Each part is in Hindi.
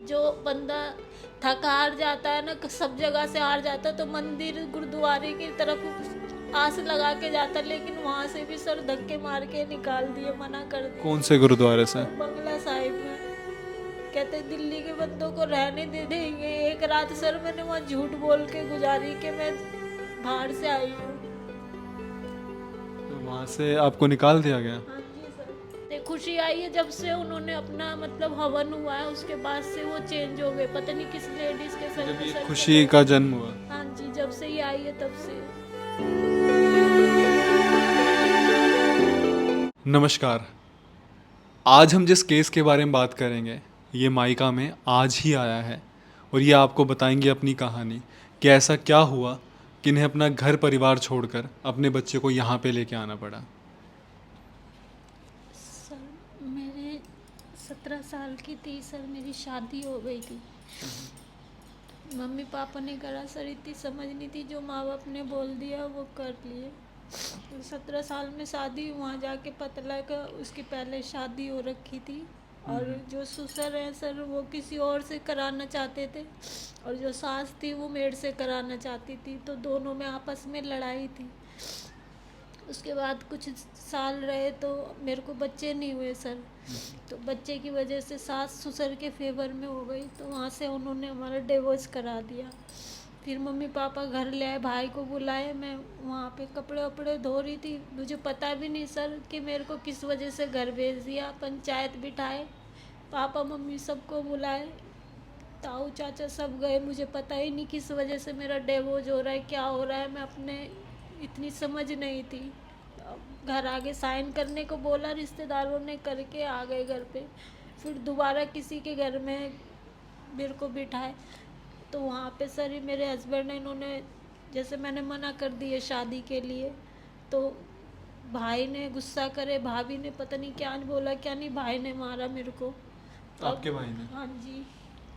जो बंदा थक हार जाता है ना, सब जगह से हार जाता है, तो मंदिर गुरुद्वारे की तरफ आस लगा के जाता है, लेकिन वहाँ से भी सर धक्के मार के निकाल दिए, मना कर दिया। कौन से गुरुद्वारे से? बंगला साहिब में कहते दिल्ली के बंदों को रहने दे देंगे। एक रात सर मैंने वहाँ झूठ बोल के गुजारी कि मैं बाहर से आई हूँ। तो वहाँ से आपको निकाल दिया गया? हाँ जी सर। ते खुशी आई है जब से उन्होंने अपना मतलब हवन हुआ है, उसके बाद से वो चेंज हो गए। पता नहीं किस लेडीज के सर जब में ये सर खुशी का जन्म हुआ? हाँ जी, जब से ये आई है तब से। नमस्कार। आज हम जिस केस के बारे में बात करेंगे ये मायका में आज ही आया है और ये आपको बताएंगे अपनी कहानी कि ऐसा क्या हुआ कि इन्हें अपना घर परिवार छोड़कर अपने बच्चे को यहाँ पे लेके आना पड़ा। सर मेरे 17 साल की थी सर, मेरी शादी हो गई थी। मम्मी पापा ने करा सर, इतनी समझ नहीं थी, जो माँ बाप ने बोल दिया वो कर लिए। 17 साल में शादी, वहाँ जाके पता लगा उसकी पहले शादी हो रखी थी, और जो ससुर हैं सर वो किसी और से कराना चाहते थे, और जो सास थी वो मेरे से कराना चाहती थी, तो दोनों में आपस में लड़ाई थी। उसके बाद कुछ साल रहे तो मेरे को बच्चे नहीं हुए सर, तो बच्चे की वजह से सास ससुर के फेवर में हो गई, तो वहाँ से उन्होंने हमारा डिवोर्स करा दिया। फिर मम्मी पापा घर ले आए, भाई को बुलाए, मैं वहाँ पे कपड़े वपड़े धो रही थी, मुझे पता भी नहीं सर कि मेरे को किस वजह से घर भेज दिया। पंचायत बिठाए, पापा मम्मी सबको बुलाए, ताऊ चाचा सब गए, मुझे पता ही नहीं किस वजह से मेरा डिवोर्स हो रहा है, क्या हो रहा है, मैं अपने इतनी समझ नहीं थी। घर आगे साइन करने को बोला, रिश्तेदारों ने करके आ गए घर पे। फिर दोबारा किसी के घर में मेरे को बिठाए, तो वहाँ पे सर ये मेरे हस्बैंड ने, इन्होंने जैसे मैंने मना कर दिए शादी के लिए, तो भाई ने गुस्सा करे, भाभी ने पता नहीं क्या बोला क्या नहीं, भाई ने मारा मेरे को। आपके भाई ने? हाँ जी।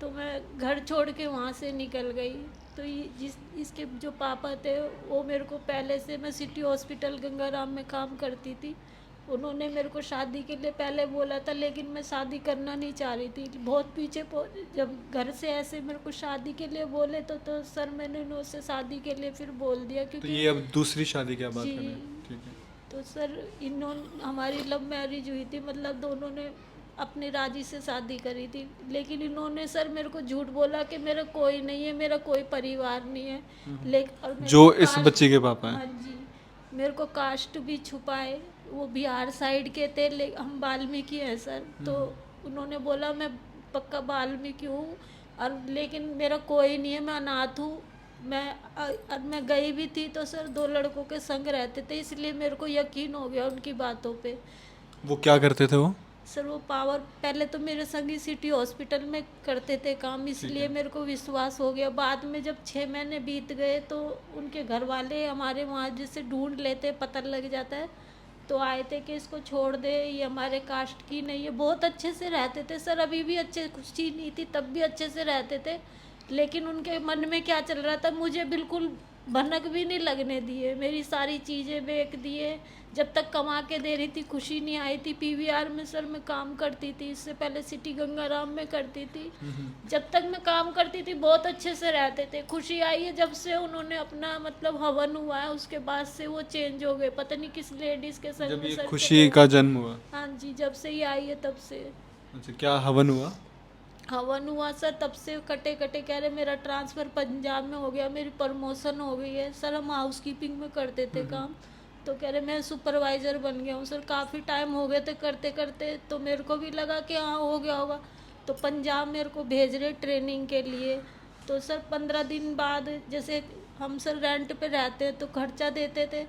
तो मैं घर छोड़ के वहाँ से निकल गई। तो ये इसके जो पापा थे वो मेरे को पहले से, मैं सिटी हॉस्पिटल गंगाराम में काम करती थी, उन्होंने मेरे को शादी के लिए पहले बोला था, लेकिन मैं शादी करना नहीं चाह रही थी, बहुत पीछे जब घर से ऐसे मेरे को शादी के लिए बोले तो सर मैंने उनसे शादी के लिए फिर बोल दिया, तो क्योंकि ये अब दूसरी शादी की आप बात जी, कर रहे हैं? ठीक है। तो सर इन्होंने, हमारी लव मैरिज हुई थी, मतलब दोनों ने अपनी राजी से शादी करी थी, लेकिन इन्होंने सर मेरे को झूठ बोला कि मेरा कोई नहीं है, मेरा कोई परिवार नहीं है। लेकिन और मेरे जो को इस बच्चे के पापा हाँ हैं? जी, मेरे को कास्ट भी छुपाए, वो बिहार साइड के थे, हम वाल्मीकि हैं सर, तो उन्होंने बोला मैं पक्का वाल्मीकि हूँ, और लेकिन मेरा कोई नहीं है, मैं अनाथ हूँ। मैं गई भी थी तो सर 2 लड़कों के संग रहते थे, इसलिए मेरे को यकीन हो गया उनकी बातों पे। वो क्या करते थे वो? सर वो पावर पहले तो मेरे संग ही सिटी हॉस्पिटल में करते थे काम, इसलिए मेरे को विश्वास हो गया। बाद में जब 6 महीने बीत गए तो उनके घर वाले हमारे वहाँ जिससे ढूंढ लेते, पता लग जाता है, तो आए थे कि इसको छोड़ दे, ये हमारे कास्ट की नहीं है। बहुत अच्छे से रहते थे सर, अभी भी अच्छे, खुशी नहीं थी तब भी अच्छे से रहते थे, लेकिन उनके मन में क्या चल रहा था मुझे बिल्कुल भनक भी नहीं लगने दिए, मेरी सारी चीज़ें बेच दिए। जब तक कमा के दे रही थी खुशी नहीं आई थी। पीवीआर में सर मैं काम करती थी, इससे पहले सिटी गंगाराम में करती थी। जब तक मैं काम करती थी बहुत अच्छे से रहते थे। खुशी आई है जब से उन्होंने अपना मतलब हवन हुआ है, उसके बाद से वो चेंज हो गए, पता नहीं किस लेडीज के संग जब में ये सर खुशी का जन्म हुआ? हाँ जी, जब से ये आई है तब से। अच्छा, क्या हवन हुआ? हवन हुआ सर, तब से कटे कटे कह रहे मेरा ट्रांसफ़र पंजाब में हो गया, मेरी प्रमोशन हो गई है। सर हम हाउस कीपिंग में करते थे काम, तो कह रहे मैं सुपरवाइज़र बन गया हूँ। सर काफ़ी टाइम हो गए थे करते करते, तो मेरे को भी लगा कि हाँ हो गया होगा, तो पंजाब मेरे को भेज रहे ट्रेनिंग के लिए। तो सर 15 दिन बाद, जैसे हम सर रेंट पे रहते तो खर्चा देते थे,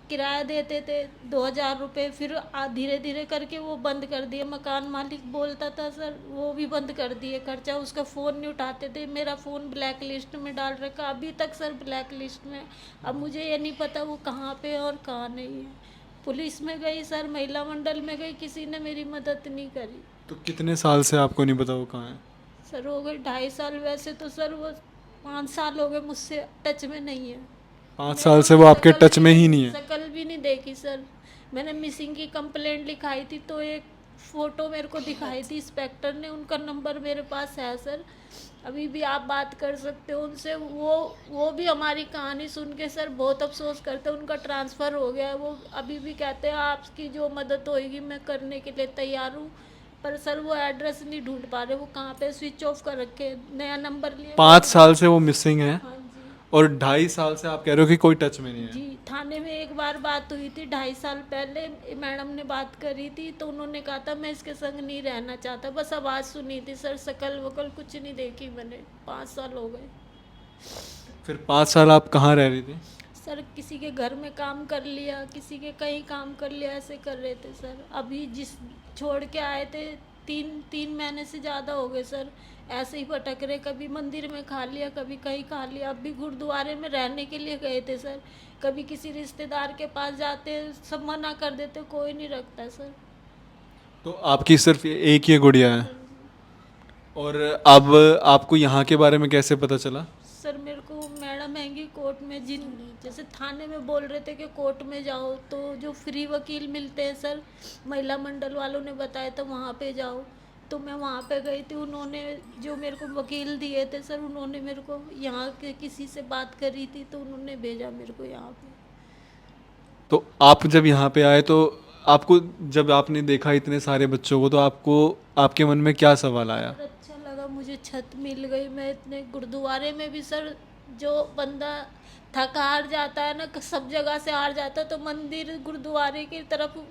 किराया देते थे 2,000 रुपये, फिर धीरे धीरे करके वो बंद कर दिए। मकान मालिक बोलता था सर, वो भी बंद कर दिए खर्चा, उसका फ़ोन नहीं उठाते थे। मेरा फ़ोन ब्लैक लिस्ट में डाल रखा, अभी तक सर ब्लैक लिस्ट में। अब मुझे ये नहीं पता वो कहाँ पे है और कहाँ नहीं है। पुलिस में गई सर, महिला मंडल में गई, किसी ने मेरी मदद नहीं करी। तो कितने साल से आपको नहीं पता वो कहाँ है? सर हो गए 2.5 साल, वैसे तो सर वो 5 साल हो गए मुझसे टच में नहीं है। 5 साल से वो आपके टच में ही नहीं है? शकल भी नहीं देखी सर। मैंने मिसिंग की कंप्लेंट लिखाई थी, तो एक फ़ोटो मेरे को दिखाई थी इंस्पेक्टर ने, उनका नंबर मेरे पास है सर, अभी भी आप बात कर सकते हो उनसे। वो भी हमारी कहानी सुन के सर बहुत अफसोस करते हैं, उनका ट्रांसफ़र हो गया है, वो अभी भी कहते हैं आपकी जो मदद होएगी मैं करने के लिए तैयार हूँ। पर सर वो एड्रेस नहीं ढूंढ पा रहे, वो कहाँ पे स्विच ऑफ कर रखे, नया नंबर लिए। 5 साल से वो मिसिंग है हाँ जी। और 2.5 साल से आप कह रहे हो कि कोई टच में नहीं है। जी, थाने में एक बार बात हुई थी 2.5 साल पहले, मैडम ने बात करी थी तो उन्होंने कहा था मैं इसके संग नहीं रहना चाहता, बस आवाज़ सुनी थी सर, शकल वकल कुछ नहीं देखी मैंने। 5 साल हो गए फिर 5 साल आप कहाँ रह रही थी? सर, किसी के घर में काम कर लिया, किसी के कहीं काम कर लिया, ऐसे कर रहे थे सर। अभी जिस छोड़ के आए थे 3 महीने से ज़्यादा हो गए सर, ऐसे ही भटक रहे, कभी मंदिर में खा लिया, कभी कहीं खा लिया। अभी गुरुद्वारे में रहने के लिए गए थे सर, कभी किसी रिश्तेदार के पास जाते, सब मना कर देते, कोई नहीं रखता सर। तो आपकी सिर्फ एक ही गुड़िया है? और अब आपको यहाँ के बारे में कैसे पता चला? सर मेरे को मैडम आएंगी कोर्ट में, जिन जैसे थाने में बोल रहे थे कि कोर्ट में जाओ, तो जो फ्री वकील मिलते हैं सर, महिला मंडल वालों ने बताया था वहाँ पे जाओ, तो मैं वहाँ पे गई थी। उन्होंने जो मेरे को वकील दिए थे सर, उन्होंने मेरे को यहाँ के किसी से बात करी थी तो उन्होंने भेजा मेरे को यहाँ पे। तो आप जब यहाँ पे आए तो आपको, जब आपने देखा इतने सारे बच्चों को, तो आपको आपके मन में क्या सवाल आया? सर अच्छा लगा, मुझे छत मिल गई। मैं इतने गुरुद्वारे में भी सर, जो बंदा थक हार जाता है ना, सब जगह से हार जाता है, तो मंदिर गुरुद्वारे की तरफ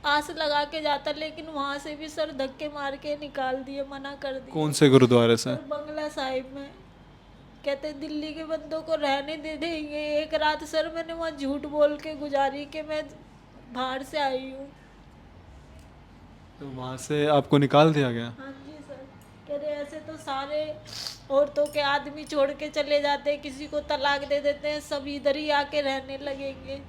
आस लगा के जाता, लेकिन वहाँ से भी सर धक्के मार के निकाल दिए, मना कर दिए। कौन से गुरुद्वारे से? सर बंगला साहिब में, कहते दिल्ली के बंदों को रहने दे देंगे। एक रात सर मैंने वहाँ झूठ बोल के गुजारी कि मैं बाहर से आई हूँ। तो वहाँ से आपको निकाल दिया गया? हाँ जी सर, कह रहे ऐसे तो सारे औरतों के आदमी छोड़ के चले जाते हैं, किसी को तलाक दे देते हैं, सब इधर ही आके रहने लगेंगे।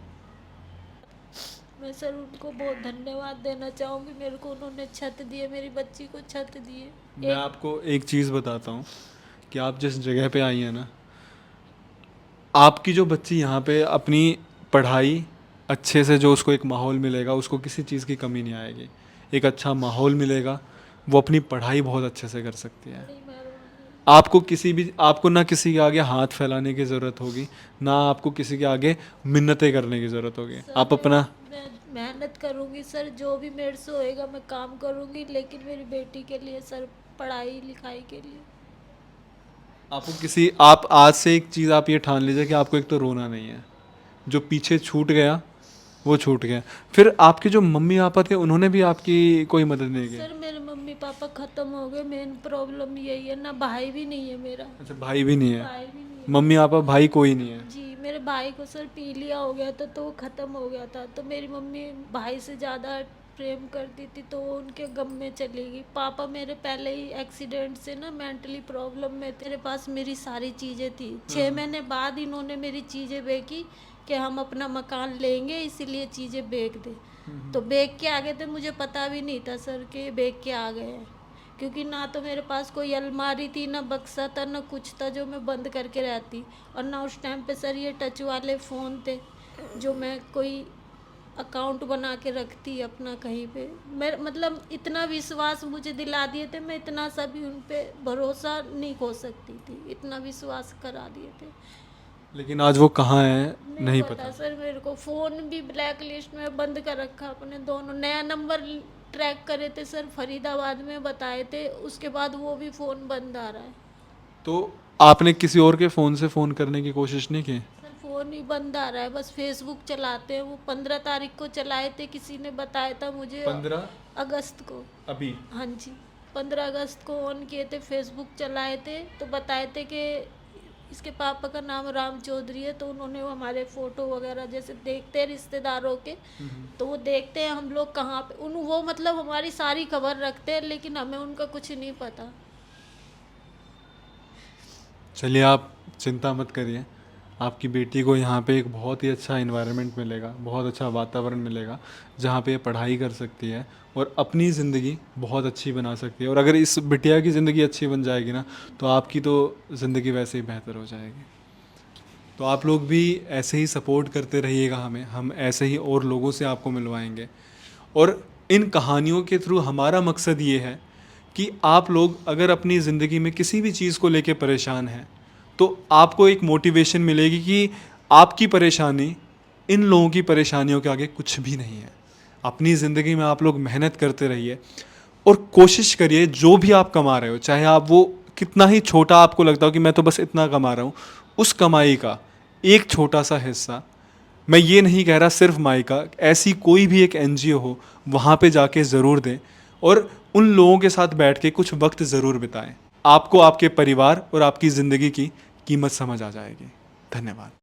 मैं सर उनको बहुत धन्यवाद देना चाहूँगी, मेरे को उन्होंने छत दी है, मेरी बच्ची को छत दी है। मैं आपको एक चीज़ बताता हूँ कि आप जिस जगह पे आई हैं ना, आपकी जो बच्ची यहाँ पे अपनी पढ़ाई अच्छे से, जो उसको एक माहौल मिलेगा, उसको किसी चीज़ की कमी नहीं आएगी, एक अच्छा माहौल मिलेगा, वो अपनी पढ़ाई बहुत अच्छे से कर सकती है। बड़ी मेहरबानी। आपको किसी भी, आपको ना किसी के आगे हाथ फैलाने की ज़रूरत होगी, ना आपको किसी के आगे मिन्नतें करने की ज़रूरत होगी। सर आप अपना मैं मेहनत करूँगी सर, जो भी मेरे से होएगा मैं काम करूँगी, लेकिन मेरी बेटी के लिए सर, पढ़ाई लिखाई के लिए। आपको किसी, आप आज से एक चीज़ आप ये ठान लीजिए कि आपको एक तो रोना नहीं है, जो पीछे छूट गया वो छूट गया। फिर आपके जो मम्मी पापा थे, उन्होंने भी आपकी कोई मदद नहीं की? सर मेरे मम्मी पापा ख़त्म हो गए, मेन प्रॉब्लम यही है ना, भाई भी नहीं है मेरा। अच्छा, भाई भी नहीं है? भाई भी नहीं है मम्मी पापा भाई कोई नहीं है? जी। मेरे भाई को सर पीलिया हो गया था तो वो ख़त्म हो गया था, तो मेरी मम्मी भाई से ज़्यादा प्रेम करती थी, तो वो उनके गम में चली गई। पापा मेरे पहले ही एक्सीडेंट से ना मेंटली प्रॉब्लम में थे। मेरे पास मेरी सारी चीज़ें थी, 6 महीने बाद इन्होंने मेरी चीज़ें बेची कि हम अपना मकान लेंगे, इसीलिए चीज़ें बेच दे। तो बेच के आ गए थे, मुझे पता भी नहीं था सर कि बेच के आ गए हैं, क्योंकि ना तो मेरे पास कोई अलमारी थी, ना बक्सा था, ना कुछ था जो मैं बंद करके रहती, और ना उस टाइम पे सर ये टच वाले फ़ोन थे जो मैं कोई अकाउंट बना के रखती अपना कहीं पे। मैं मतलब इतना विश्वास मुझे दिला दिए थे, मैं इतना सा भी उन पे भरोसा नहीं खो सकती थी, इतना विश्वास करा दिए थे। लेकिन आज वो कहाँ है नहीं पता पता। सर, मेरे को फ़ोन भी ब्लैक लिस्ट में बंद कर रखा अपने दोनों। नया नंबर ट्रैक करे थे सर, फरीदाबाद में बताए थे, उसके बाद वो भी फ़ोन बंद आ रहा है। तो आपने किसी और के फ़ोन से फ़ोन करने की कोशिश नहीं की? सर फ़ोन ही बंद आ रहा है, बस फेसबुक चलाते हैं। वो 15 तारीख को चलाए थे, किसी ने बताया था मुझे 15 अगस्त को। अभी? हाँ जी, 15 अगस्त को ऑन किए थे, फेसबुक चलाए थे, तो बताए थे कि इसके पापा का नाम राम चौधरी है, तो उन्होंने वो हमारे फ़ोटो वगैरह जैसे देखते हैं रिश्तेदारों के, तो वो देखते हैं हम लोग कहाँ पे, उन वो मतलब हमारी सारी खबर रखते हैं, लेकिन हमें उनका कुछ नहीं पता। चलिए, आप चिंता मत करिए, आपकी बेटी को यहाँ पे एक बहुत ही अच्छा इन्वायरमेंट मिलेगा, बहुत अच्छा वातावरण मिलेगा, जहाँ पे ये पढ़ाई कर सकती है और अपनी ज़िंदगी बहुत अच्छी बना सकती है। और अगर इस बिटिया की ज़िंदगी अच्छी बन जाएगी ना, तो आपकी तो ज़िंदगी वैसे ही बेहतर हो जाएगी। तो आप लोग भी ऐसे ही सपोर्ट करते रहिएगा हमें, हम ऐसे ही और लोगों से आपको मिलवाएंगे। और इन कहानियों के थ्रू हमारा मकसद ये है कि आप लोग अगर अपनी ज़िंदगी में किसी भी चीज़ को लेके परेशान हैं तो आपको एक मोटिवेशन मिलेगी कि आपकी परेशानी इन लोगों की परेशानियों के आगे कुछ भी नहीं है। अपनी ज़िंदगी में आप लोग मेहनत करते रहिए और कोशिश करिए जो भी आप कमा रहे हो, चाहे आप वो कितना ही छोटा आपको लगता हो कि मैं तो बस इतना कमा रहा हूँ, उस कमाई का एक छोटा सा हिस्सा, मैं ये नहीं कह रहा सिर्फ माइका, ऐसी कोई भी एक एनजीओ हो वहाँ पे जाके ज़रूर दें और उन लोगों के साथ बैठ के कुछ वक्त ज़रूर बिताएं। आपको आपके परिवार और आपकी ज़िंदगी की कीमत समझ आ जाएगी। धन्यवाद।